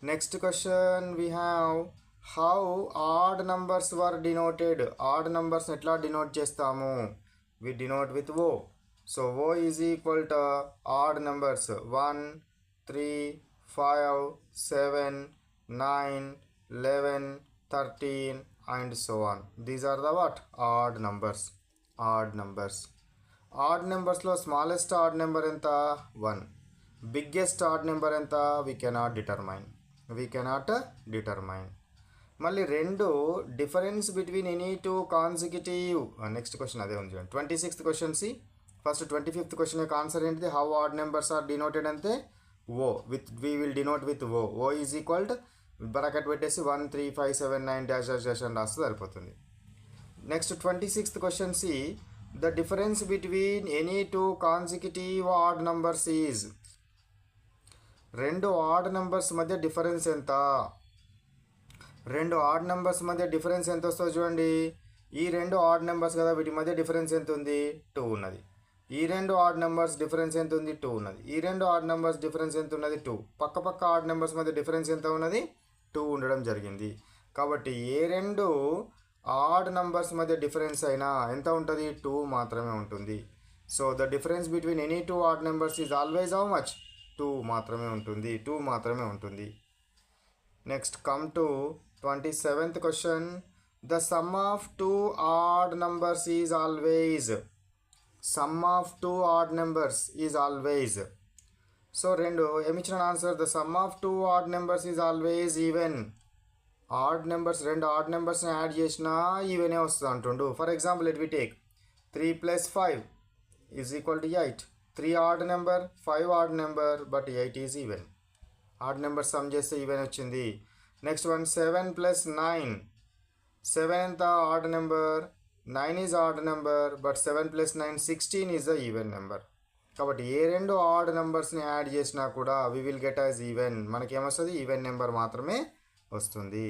Next question we have how odd numbers were denoted. Odd numbers etla denote chestamu? We denote with O. So O is equal to odd numbers 1, 3, 5, 7, 9, 11, 13 and so on. These are the what? Odd numbers. Odd numbers. Odd numbers lo smallest odd number enta 1. Biggest odd number enta we cannot determine. మళ్ళీ రెండు difference between any two consecutive. Next question అదే ఉంది చూడండి. 26th question C. First 25th question యొక్క answer ఏంటిది? How odd numbers are denoted అంటే O with we will denote with O is equal to bracket పెట్టేసి 1 3 5 7 9 dash dash dash అని రాస్తే సరిపోతుంది. Next 26th question C. The difference between any two consecutive odd numbers is. రెండు ఆడ్ numbers మధ్య difference ఎంత? రెండు ఆడ్ నెంబర్స్ మధ్య డిఫరెన్స్ ఎంత వస్తుందో చూడండి. ఈ రెండు ఆడ్ నెంబర్స్ కదా, వీటి మధ్య డిఫరెన్స్ ఎంత ఉంది? 2 ఉన్నది. ఈ రెండు ఆడ్ నెంబర్స్ డిఫరెన్స్ ఎంత ఉంది? 2 ఉన్నది. ఈ రెండు ఆడ్ నెంబర్స్ డిఫరెన్స్ ఎంత ఉన్నది? 2. పక్క పక్క ఆడ్ నెంబర్స్ మధ్య డిఫరెన్స్ ఎంత ఉన్నది? 2 ఉండడం జరిగింది. కాబట్టి ఏ రెండు ఆడ్ నెంబర్స్ మధ్య డిఫరెన్స్ అయినా ఎంత ఉంటుంది? 2 మాత్రమే ఉంటుంది. So the difference between any two odd numbers is always how much? 2 మాత్రమే ఉంటుంది. Next come to 27th question. The sum of two odd numbers is always. సో రెండు ఏమిచ్చిన answer? The sum of two odd numbers is always even. Odd numbers, రెండు odd నెంబర్స్ని add చేసినా ఈవెనే వస్తుంది అంటుండు. For example let we take 3 + 5 is equal to 8. 3 odd number, 5 odd number, but 8 is even. Odd number sum చేస్తే even వచ్చింది. Next one 7 + 9. 7 ఎంత? Odd number. 9 is odd number, but 7 + 9 16 is the even number. కాబట్టి ఏ రెండు odd నెంబర్స్ని add చేసినా కూడా we will get as even. మనకేమొస్తుంది? ఈవెన్ నెంబర్ మాత్రమే వస్తుంది.